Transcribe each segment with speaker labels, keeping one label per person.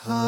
Speaker 1: Insyaallah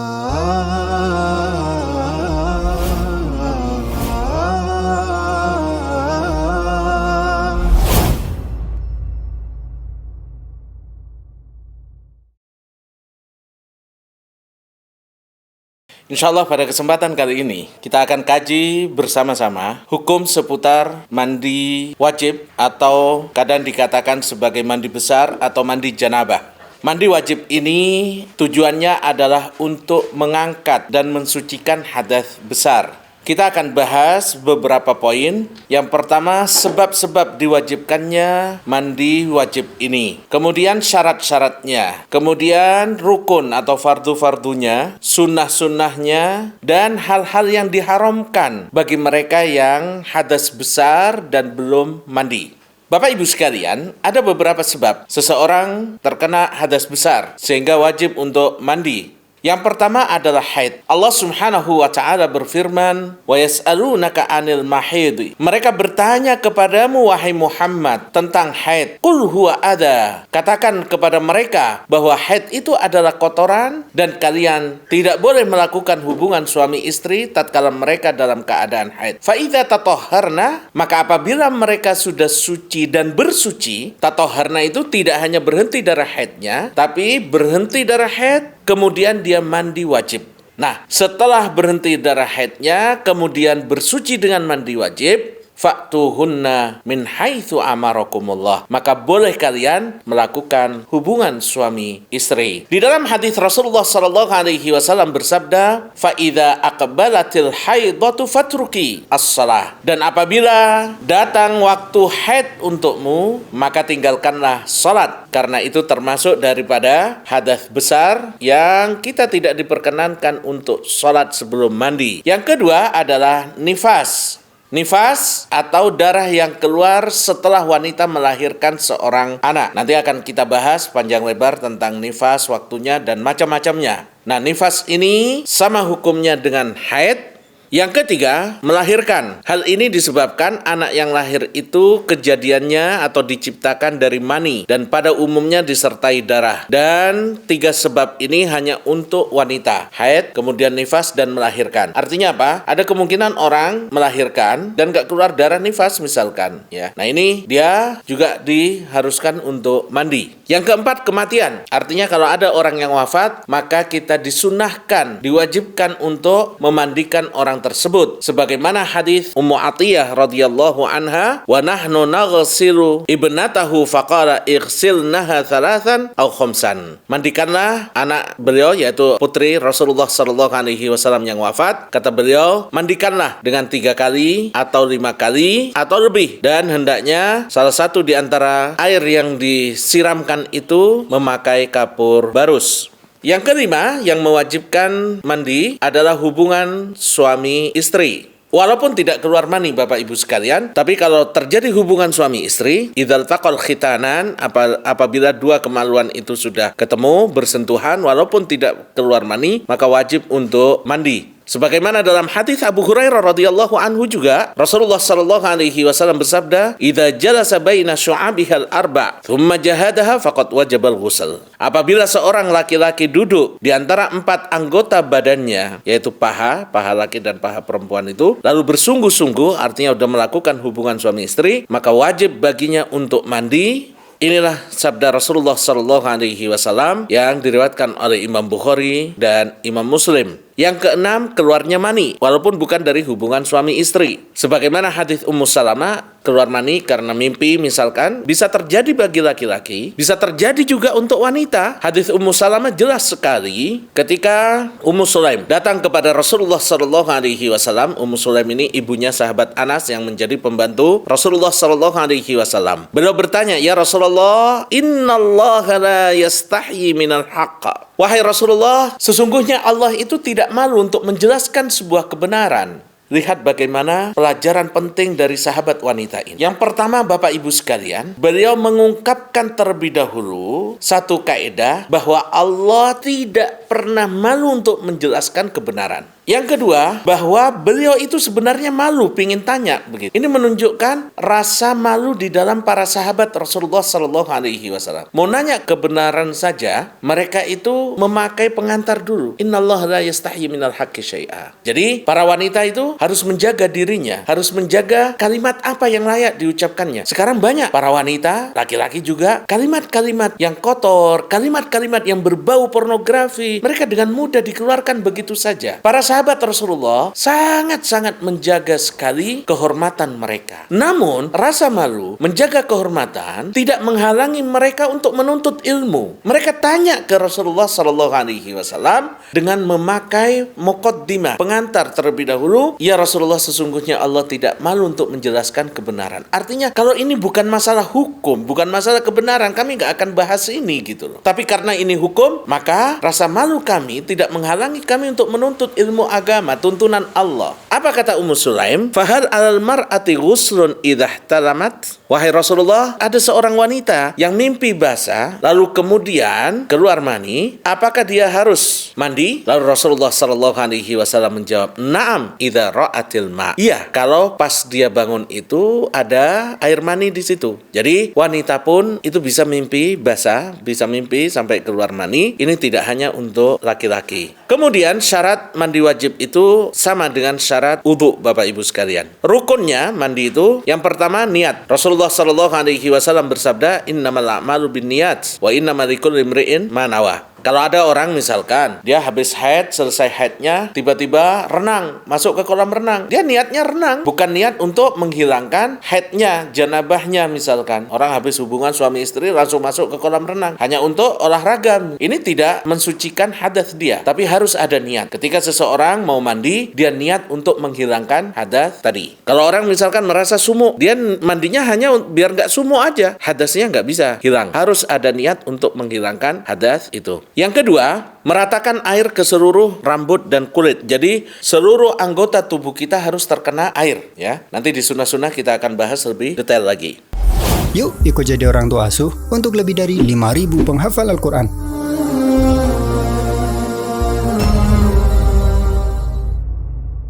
Speaker 1: pada kesempatan kali ini kita akan kaji bersama-sama hukum seputar mandi wajib atau kadang dikatakan sebagai mandi besar atau mandi janabah. Mandi wajib ini tujuannya adalah untuk mengangkat dan mensucikan hadas besar. Kita akan bahas beberapa poin. Yang pertama, sebab-sebab diwajibkannya mandi wajib ini. Kemudian syarat-syaratnya. Kemudian rukun atau fardu-fardunya, sunnah-sunnahnya, dan hal-hal yang diharamkan bagi mereka yang hadas besar dan belum mandi. Bapak Ibu sekalian, ada beberapa sebab seseorang terkena hadas besar sehingga wajib untuk mandi. Yang pertama adalah haid. Allah Subhanahu wa taala berfirman, "Wa yas'alunaka 'anil mahid." Mereka bertanya kepadamu wahai Muhammad tentang haid. Qul huwa adha. Katakan kepada mereka bahwa haid itu adalah kotoran dan kalian tidak boleh melakukan hubungan suami istri tatkala mereka dalam keadaan haid. Fa idza tatahharna, maka apabila mereka sudah suci dan bersuci, tatahharna itu tidak hanya berhenti darah haidnya, tapi berhenti darah haid kemudian dia mandi wajib. Nah, setelah berhenti darah haidnya, kemudian bersuci dengan mandi wajib, fa'tuhunna min haitsu amarakumullah. Maka boleh kalian melakukan hubungan suami istri. Di dalam hadis Rasulullah sallallahu alaihi wasallam bersabda, "Fa idza aqbalatil haidatu fatruki as-shalah." Dan apabila datang waktu haid untukmu, maka tinggalkanlah salat. Karena itu termasuk daripada hadas besar yang kita tidak diperkenankan untuk salat sebelum mandi. Yang kedua adalah nifas. Nifas atau darah yang keluar setelah wanita melahirkan seorang anak. Nanti akan kita bahas panjang lebar tentang nifas, waktunya, dan macam-macamnya. Nah, nifas ini sama hukumnya dengan haid. Yang ketiga, melahirkan. Hal ini disebabkan anak yang lahir itu kejadiannya atau diciptakan dari mani dan pada umumnya disertai darah. Dan tiga sebab ini hanya untuk wanita. Haid, kemudian nifas, dan melahirkan. Artinya apa? Ada kemungkinan orang melahirkan dan gak keluar darah nifas misalkan. Ya. Nah ini dia juga diharuskan untuk mandi. Yang keempat, kematian. Artinya kalau ada orang yang wafat, maka kita disunahkan, diwajibkan untuk memandikan orang tersebut. Sebagaimana hadis Ummu Atiyah radhiyallahu anha, "Wa nahnu naghsilu ibnatahu faqala ighsilnaha thalathan aw khamsan." Mandikanlah anak beliau yaitu putri Rasulullah sallallahu alaihi wasallam yang wafat. Kata beliau, mandikanlah dengan 3 kali atau 5 kali atau lebih, dan hendaknya salah satu di antara air yang disiramkan itu memakai kapur barus. Yang kelima yang mewajibkan mandi adalah hubungan suami istri. Walaupun tidak keluar mani Bapak Ibu sekalian, tapi kalau terjadi hubungan suami istri, idzal taqal khitanan, apabila dua kemaluan itu sudah ketemu, bersentuhan, walaupun tidak keluar mani, maka wajib untuk mandi. Sebagaimana dalam hadis Abu Hurairah radhiyallahu anhu juga, Rasulullah sallallahu alaihi wasallam bersabda, "Idza jalasa baina syu'abihal arba', thumma jahadaha faqad wajabal ghusl." Apabila seorang laki-laki duduk di antara 4 anggota badannya, yaitu paha laki dan paha perempuan itu, lalu bersungguh-sungguh, artinya sudah melakukan hubungan suami istri, maka wajib baginya untuk mandi. Inilah sabda Rasulullah sallallahu alaihi wasallam yang diriwayatkan oleh Imam Bukhari dan Imam Muslim. Yang keenam, keluarnya mani, walaupun bukan dari hubungan suami istri. Sebagaimana hadis Ummu Salamah, keluar mani karena mimpi misalkan, bisa terjadi bagi laki-laki, bisa terjadi juga untuk wanita. Hadis Ummu Salamah jelas sekali ketika Ummu Sulaim datang kepada Rasulullah sallallahu alaihi wasallam. Ummu Sulaim ini ibunya sahabat Anas yang menjadi pembantu Rasulullah sallallahu alaihi wasallam. Beliau bertanya, "Ya Rasulullah, innallaha la yastahyi minal haqq." Wahai Rasulullah, sesungguhnya Allah itu tidak malu untuk menjelaskan sebuah kebenaran. Lihat bagaimana pelajaran penting dari sahabat wanita ini. Yang pertama, Bapak Ibu sekalian, beliau mengungkapkan terlebih dahulu satu kaidah bahwa Allah tidak pernah malu untuk menjelaskan kebenaran. Yang kedua, bahwa beliau itu sebenarnya malu pingin tanya begitu. Ini menunjukkan rasa malu di dalam para sahabat Rasulullah Sallallahu Alaihi Wasallam. Mau nanya kebenaran saja, mereka itu memakai pengantar dulu. Innallaha la yastahyi minal haqqi syai'a. Jadi para wanita itu harus menjaga dirinya, harus menjaga kalimat apa yang layak diucapkannya. Sekarang banyak para wanita, laki-laki juga, kalimat-kalimat yang kotor, kalimat-kalimat yang berbau pornografi, mereka dengan mudah dikeluarkan begitu saja. Para sahabat Rasulullah sangat-sangat menjaga sekali kehormatan mereka. Namun, rasa malu, menjaga kehormatan tidak menghalangi mereka untuk menuntut ilmu. Mereka tanya ke Rasulullah Sallallahu Alaihi Wasallam dengan memakai muqaddimah, pengantar terlebih dahulu. Ya Rasulullah, sesungguhnya Allah tidak malu untuk menjelaskan kebenaran. Artinya, kalau ini bukan masalah hukum, bukan masalah kebenaran, kami nggak akan bahas ini gitu loh. Tapi karena ini hukum, maka rasa malu kami tidak menghalangi kami untuk menuntut ilmu agama, tuntunan Allah. Apa kata Ummu Sulaim? Fahal alal mar'ati ghuslun idhah talamat? Wahai Rasulullah, ada seorang wanita yang mimpi basah, lalu kemudian keluar mani, apakah dia harus mandi? Lalu Rasulullah Sallallahu Alaihi Wasallam menjawab, Naam, idza ra'atil ma. Iya, kalau pas dia bangun itu ada air mani di situ. Jadi wanita pun itu bisa mimpi basah, bisa mimpi sampai keluar mani. Ini tidak hanya untuk laki-laki. Kemudian syarat mandi wajib itu sama dengan syarat wudu, Bapak Ibu sekalian. Rukunnya mandi itu yang pertama niat. Rasulullah Shallallahu Alaihi Wasallam bersabda, Innamal a'malu binniyat wa innamal likulli imri'in ma nawa. Kalau ada orang misalkan dia habis haid, selesai haidnya tiba-tiba renang, masuk ke kolam renang. Dia niatnya renang, bukan niat untuk menghilangkan haidnya, janabahnya misalkan. Orang habis hubungan suami istri langsung masuk ke kolam renang hanya untuk olahraga. Ini tidak mensucikan hadas dia, tapi harus ada niat. Ketika seseorang mau mandi, dia niat untuk menghilangkan hadas tadi. Kalau orang misalkan merasa sumuk, dia mandinya hanya biar nggak sumuk aja, hadasnya nggak bisa hilang. Harus ada niat untuk menghilangkan hadas itu. Yang kedua, meratakan air ke seluruh rambut dan kulit. Jadi seluruh anggota tubuh kita harus terkena air, ya. Nanti di sunnah-sunnah kita akan bahas lebih detail lagi.
Speaker 2: Yuk ikut jadi orang tua asuh untuk lebih dari 5.000 penghafal Al-Quran.